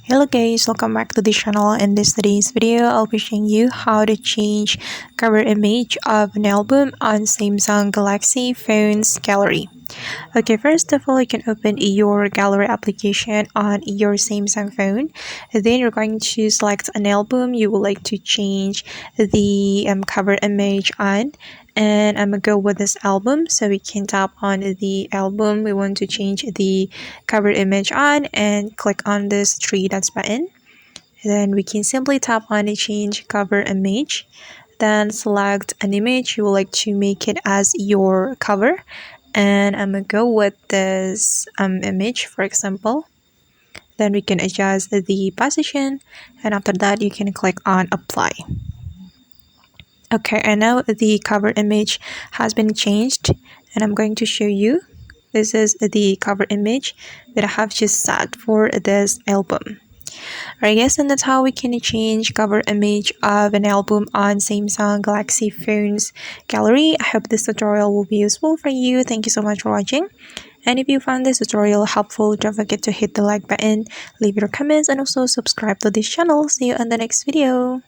Hello guys, welcome back to the channel. In today's video, I'll be showing you how to change cover image of an album on Samsung Galaxy phone's gallery. Okay, first of all, you can open your gallery application on your Samsung phone. Then you're going to select an album you would like to change the cover image on. And I'm gonna go with this album, so we can tap on the album we want to change the cover image on and click on this three dots button. Then we can simply tap on the change cover image, then select an image you would like to make it as your cover, and I'm gonna go with this image, for example. Then we can adjust the position, and after that you can click on apply. Okay, and now the cover image has been changed, and I'm going to show you. This is the cover image that I have just set for this album. Alright guys, and that's how we can change cover image of an album on Samsung Galaxy phone's gallery. I hope this tutorial will be useful for you. Thank you so much for watching. And if you found this tutorial helpful, don't forget to hit the like button, leave your comments, and also subscribe to this channel. See you on the next video.